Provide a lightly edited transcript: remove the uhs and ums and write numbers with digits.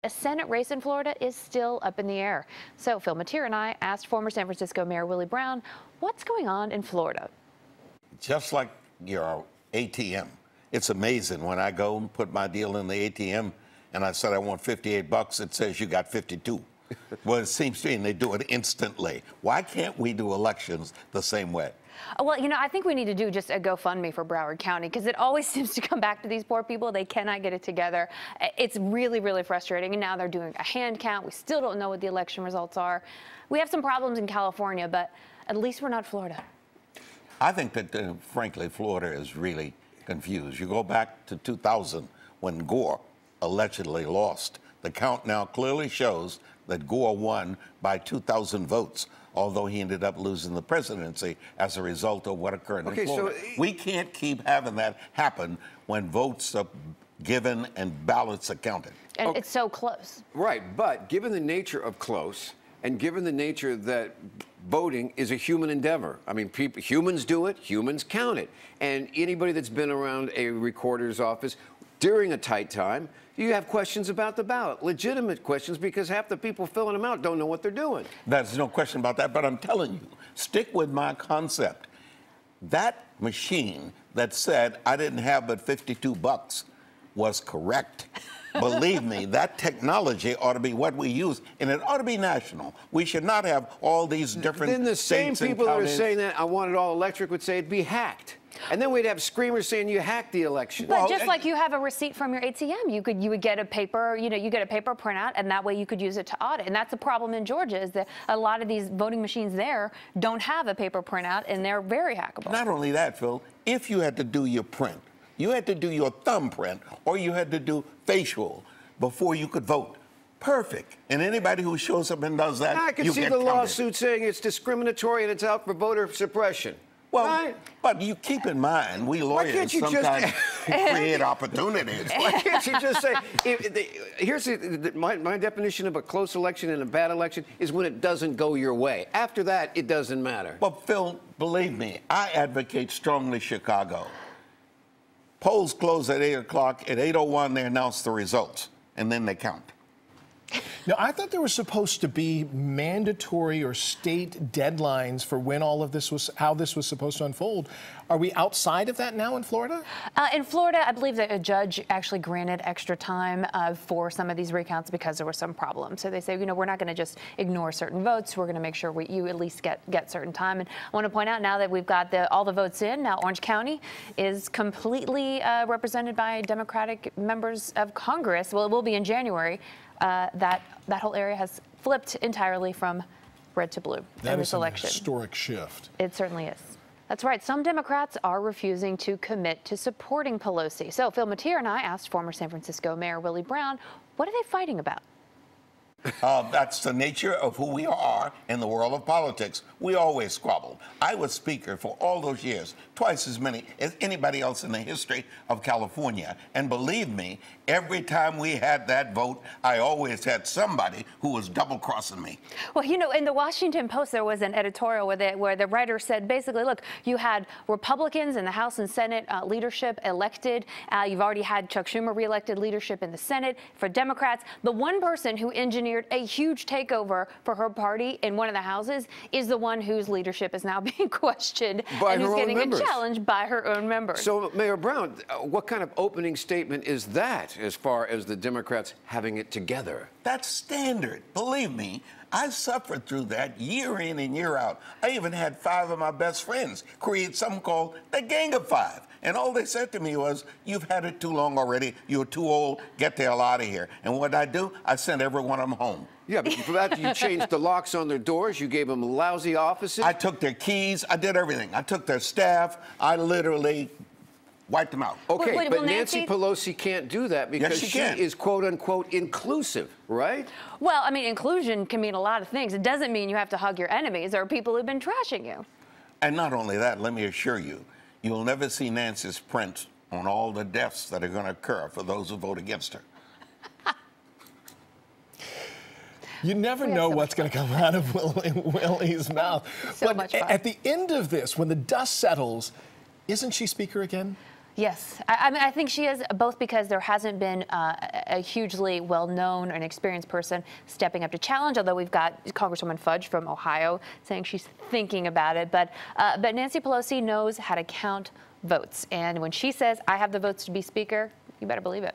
a Senate race in Florida is still up in the air. So Phil Matier and I asked former San Francisco Mayor Willie Brown what's going on in Florida. Just like your ATM. It's amazing when I go and put my deal in the ATM and I said I want 58 bucks, it says you got 52. Well, it seems to me, and they do it instantly. Why can't we do elections the same way? Well, you know, I think we need to do just a GoFundMe for Broward County, because it always seems to come back to these poor people. They cannot get it together. It's really, really frustrating. And now they're doing a hand count. We still don't know what the election results are. We have some problems in California, but at least we're not Florida. I think that, frankly, Florida is really confused. You go back to 2000 when Gore allegedly lost. The count now clearly shows that Gore won by 2,000 votes, although he ended up losing the presidency as a result of what occurred in Florida. So we can't keep having that happen when votes are given and ballots are counted. And it's so close. Right, but given the nature of close, and given the nature that voting is a human endeavor. I mean, humans do it, humans count it. And anybody that's been around a recorder's office during a tight time, you have questions about the ballot, legitimate questions, because half the people filling them out don't know what they're doing. There's no question about that, but I'm telling you, stick with my concept. That machine that said I didn't have but 52 bucks was correct. Believe me, that technology ought to be what we use, and it ought to be national. We should not have all these different Then the same states people and that are saying that I want it all electric would say it'd be hacked. And then we'd have screamers saying you hacked the election. But just like you have a receipt from your ATM, you would get a paper, you get a paper printout, and that way you could use it to audit. And that's the problem in Georgia, is that a lot of these voting machines there don't have a paper printout, and they're very hackable. Not only that, Phil, if you had to do your print, you had to do your thumbprint, or you had to do facial before you could vote. Perfect. And anybody who shows up and does that, I can see the lawsuit saying it's discriminatory and it's out for voter suppression. Well, right? But you keep in mind, we lawyers sometimes create opportunities. Why can't you just say, here's my definition of a close election and a bad election is when it doesn't go your way. After that, it doesn't matter. Well, Phil, believe me, I advocate strongly Chicago. Polls close at 8 o'clock. At 8:01, they announce the results, and then they count. Now, I thought there was supposed to be mandatory or state deadlines for when all of this was, how this was supposed to unfold. Are we outside of that now in Florida? In Florida, I believe that a judge actually granted extra time for some of these recounts because there were some problems. So they say, we're not going to just ignore certain votes. We're going to make sure you at least get certain time. And I want to point out, now that we've got all the votes in, now Orange County is completely represented by Democratic members of Congress. Well, it will be in January. That whole area has flipped entirely from red to blue in this election. That is a historic shift. It certainly is. That's right. Some Democrats are refusing to commit to supporting Pelosi. So Phil Matier and I asked former San Francisco Mayor Willie Brown, what are they fighting about? That's the nature of who we are in the world of politics. We always squabble. I was Speaker for all those years, twice as many as anybody else in the history of California. And believe me, every time we had that vote, I always had somebody who was double-crossing me. Well, in the Washington Post, there was an editorial where the writer said, basically, look, you had Republicans in the House and Senate leadership elected. You've already had Chuck Schumer reelected leadership in the Senate. For Democrats, the one person who engineered a huge takeover for her party in one of the houses is the one whose leadership is now being questioned and who's getting a challenge by her own members. So, Mayor Brown, what kind of opening statement is that as far as the Democrats having it together? That's standard. Believe me, I suffered through that year in and year out. I even had 5 of my best friends create something called the Gang of 5. And all they said to me was, you've had it too long already. You're too old. Get the hell out of here. And what I do? I sent every one of them home. Yeah, but for that, you changed the locks on their doors. You gave them lousy offices. I took their keys. I did everything. I took their staff. I literally wiped them out. Okay, but Nancy Pelosi can't do that because she is, quote unquote, inclusive, right? Well, I mean, inclusion can mean a lot of things. It doesn't mean you have to hug your enemies or people who've been trashing you. And not only that, let me assure you, you'll never see Nancy's print on all the deaths that are going to occur for those who vote against her. You never know what's going to come out of Willie's mouth. So much fun. At the end of this, when the dust settles, isn't she Speaker again? Yes, I mean, I think she is, both because there hasn't been a hugely well-known and experienced person stepping up to challenge, although we've got Congresswoman Fudge from Ohio saying she's thinking about it. But Nancy Pelosi knows how to count votes. And when she says, I have the votes to be Speaker, you better believe it.